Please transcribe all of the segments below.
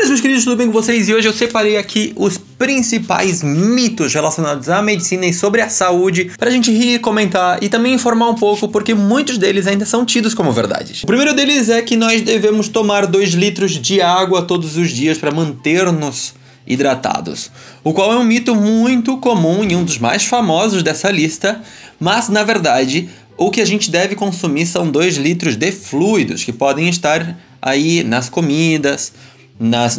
Meus queridos, tudo bem com vocês? E hoje eu separei aqui os principais mitos relacionados à medicina e sobre a saúde pra gente rir, comentar e também informar um pouco, porque muitos deles ainda são tidos como verdades. O primeiro deles é que nós devemos tomar 2 litros de água todos os dias para manter-nos hidratados, o qual é um mito muito comum e um dos mais famosos dessa lista, mas na verdade o que a gente deve consumir são 2 litros de fluidos que podem estar aí nas comidas,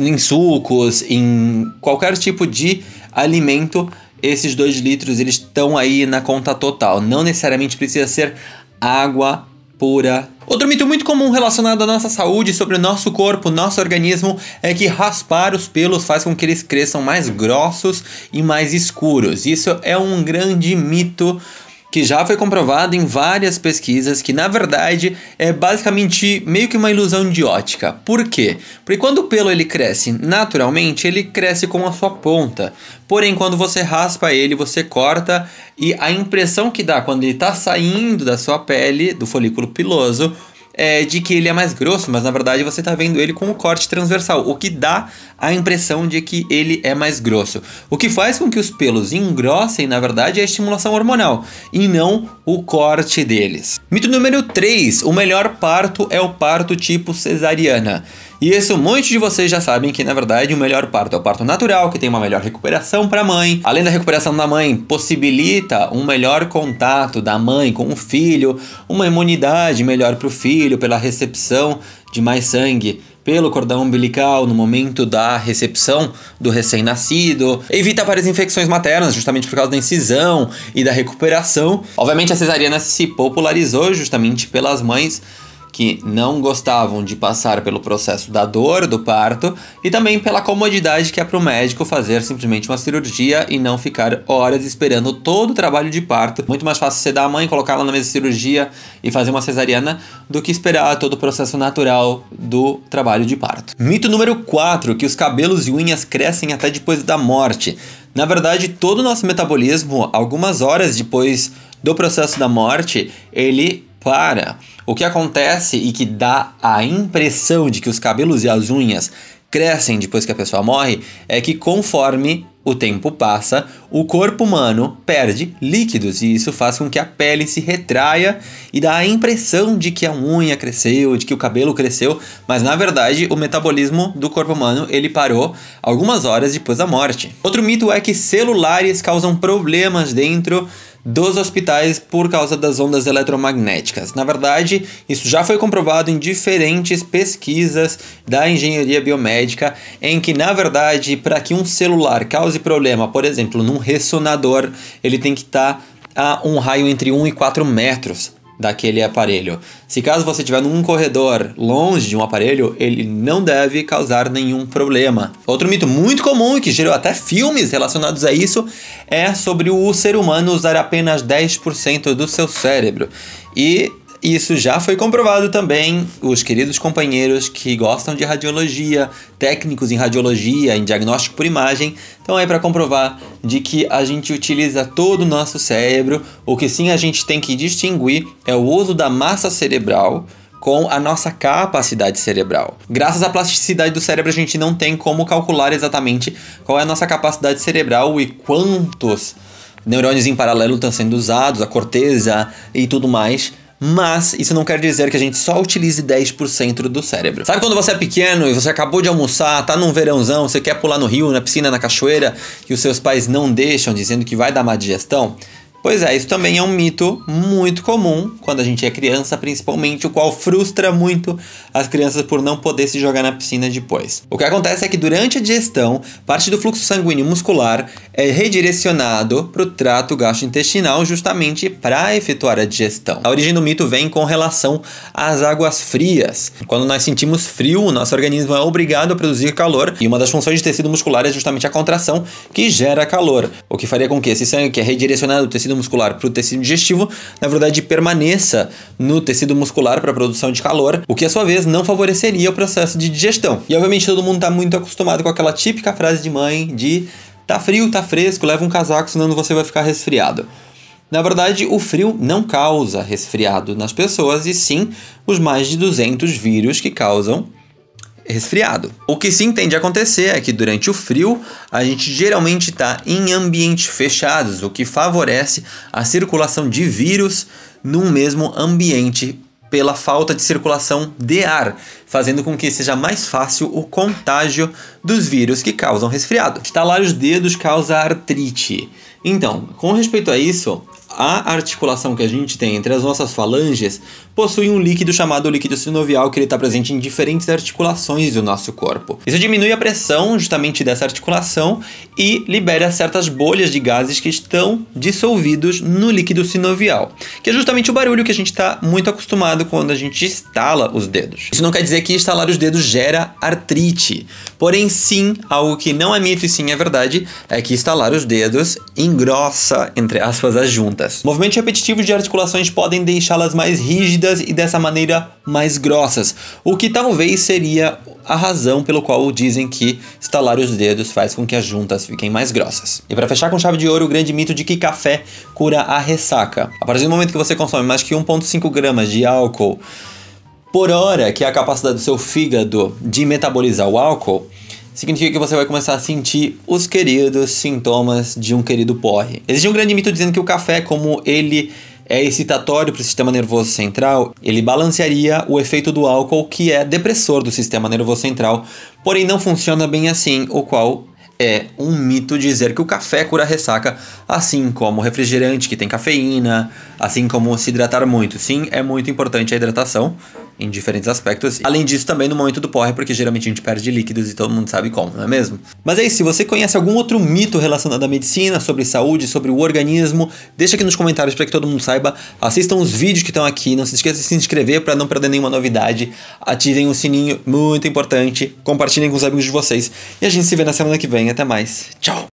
em sucos, em qualquer tipo de alimento. Esses 2 litros eles estão aí na conta total, não necessariamente precisa ser água pura. Outro mito muito comum relacionado à nossa saúde, sobre o nosso corpo, nosso organismo, é que raspar os pelos faz com que eles cresçam mais grossos e mais escuros. Isso é um grande mito que já foi comprovado em várias pesquisas, que na verdade é basicamente meio que uma ilusão de ótica. Por quê? Porque quando o pelo ele cresce naturalmente, ele cresce com a sua ponta. Porém, quando você raspa ele, você corta, e a impressão que dá quando ele está saindo da sua pele, do folículo piloso, é de que ele é mais grosso, mas na verdade você está vendo ele com o corte transversal, o que dá a impressão de que ele é mais grosso. O que faz com que os pelos engrossem, na verdade, é a estimulação hormonal, e não o corte deles. Mito número 3, o melhor parto é o parto tipo cesariana. E isso muitos de vocês já sabem que, na verdade, o melhor parto é o parto natural, que tem uma melhor recuperação para a mãe. Além da recuperação da mãe, possibilita um melhor contato da mãe com o filho, uma imunidade melhor para o filho pela recepção de mais sangue pelo cordão umbilical no momento da recepção do recém-nascido, evita várias infecções maternas justamente por causa da incisão e da recuperação. Obviamente a cesariana se popularizou justamente pelas mães que não gostavam de passar pelo processo da dor do parto, e também pela comodidade que é para o médico fazer simplesmente uma cirurgia e não ficar horas esperando todo o trabalho de parto. Muito mais fácil você dar a mãe, colocar ela na mesa de cirurgia e fazer uma cesariana do que esperar todo o processo natural do trabalho de parto. Mito número 4, que os cabelos e unhas crescem até depois da morte. Na verdade, todo o nosso metabolismo, algumas horas depois do processo da morte, ele para. O que acontece e que dá a impressão de que os cabelos e as unhas crescem depois que a pessoa morre é que, conforme o tempo passa, o corpo humano perde líquidos, e isso faz com que a pele se retraia e dá a impressão de que a unha cresceu, de que o cabelo cresceu, mas na verdade o metabolismo do corpo humano ele parou algumas horas depois da morte. Outro mito é que celulares causam problemas dentro dos hospitais por causa das ondas eletromagnéticas. Na verdade, isso já foi comprovado em diferentes pesquisas da engenharia biomédica, em que, na verdade, para que um celular cause problema, por exemplo, num ressonador, ele tem que estar a um raio entre 1 e 4 metros daquele aparelho. Se caso você estiver num corredor longe de um aparelho, ele não deve causar nenhum problema. Outro mito muito comum e que gerou até filmes relacionados a isso é sobre o ser humano usar apenas 10% do seu cérebro. E isso já foi comprovado também. Os queridos companheiros que gostam de radiologia, técnicos em radiologia, em diagnóstico por imagem, estão aí para comprovar de que a gente utiliza todo o nosso cérebro. O que sim a gente tem que distinguir é o uso da massa cerebral com a nossa capacidade cerebral. Graças à plasticidade do cérebro, a gente não tem como calcular exatamente qual é a nossa capacidade cerebral e quantos neurônios em paralelo estão sendo usados, a corteza e tudo mais. Mas isso não quer dizer que a gente só utilize 10% do cérebro. Sabe quando você é pequeno e você acabou de almoçar, tá num verãozão, você quer pular no rio, na piscina, na cachoeira, e os seus pais não deixam, dizendo que vai dar má digestão? Pois é, isso também é um mito muito comum quando a gente é criança, principalmente, o qual frustra muito as crianças por não poder se jogar na piscina depois. O que acontece é que durante a digestão, parte do fluxo sanguíneo muscular é redirecionado para o trato gastrointestinal justamente para efetuar a digestão. A origem do mito vem com relação às águas frias. Quando nós sentimos frio, o nosso organismo é obrigado a produzir calor, e uma das funções de tecido muscular é justamente a contração que gera calor, o que faria com que esse sangue que é redirecionado do tecido muscular para o tecido digestivo, na verdade, permaneça no tecido muscular para a produção de calor, o que a sua vez não favoreceria o processo de digestão. E obviamente todo mundo está muito acostumado com aquela típica frase de mãe de tá frio, tá fresco, leva um casaco, senão você vai ficar resfriado. Na verdade, o frio não causa resfriado nas pessoas, e sim os mais de 200 vírus que causam resfriado. O que sim tende a acontecer é que durante o frio a gente geralmente está em ambientes fechados, o que favorece a circulação de vírus num mesmo ambiente pela falta de circulação de ar, fazendo com que seja mais fácil o contágio dos vírus que causam resfriado. Estalar os dedos causa artrite. Então, com respeito a isso, a articulação que a gente tem entre as nossas falanges possui um líquido chamado líquido sinovial, que ele está presente em diferentes articulações do nosso corpo. Isso diminui a pressão justamente dessa articulação e libera certas bolhas de gases que estão dissolvidos no líquido sinovial, que é justamente o barulho que a gente está muito acostumado quando a gente estala os dedos. Isso não quer dizer que estalar os dedos gera artrite, porém sim, algo que não é mito e sim é verdade, é que estalar os dedos engrossa, entre aspas, as juntas. Movimentos repetitivos de articulações podem deixá-las mais rígidas e dessa maneira mais grossas, o que talvez seria a razão pelo qual dizem que estalar os dedos faz com que as juntas fiquem mais grossas. E para fechar com chave de ouro, o grande mito de que café cura a ressaca. A partir do momento que você consome mais que 1,5 gramas de álcool por hora, que é a capacidade do seu fígado de metabolizar o álcool, significa que você vai começar a sentir os queridos sintomas de um querido porre. Existe um grande mito dizendo que o café, como ele é excitatório para o sistema nervoso central, ele balancearia o efeito do álcool, que é depressor do sistema nervoso central, porém não funciona bem assim, o qual é um mito dizer que o café cura a ressaca, assim como o refrigerante que tem cafeína, assim como se hidratar muito. Sim, é muito importante a hidratação em diferentes aspectos. Além disso, também no momento do porre, porque geralmente a gente perde líquidos e todo mundo sabe como, não é mesmo? Mas é isso, se você conhece algum outro mito relacionado à medicina, sobre saúde, sobre o organismo, deixa aqui nos comentários para que todo mundo saiba. Assistam os vídeos que estão aqui, não se esqueça de se inscrever para não perder nenhuma novidade. Ativem o sininho, muito importante. Compartilhem com os amigos de vocês. E a gente se vê na semana que vem. Até mais. Tchau!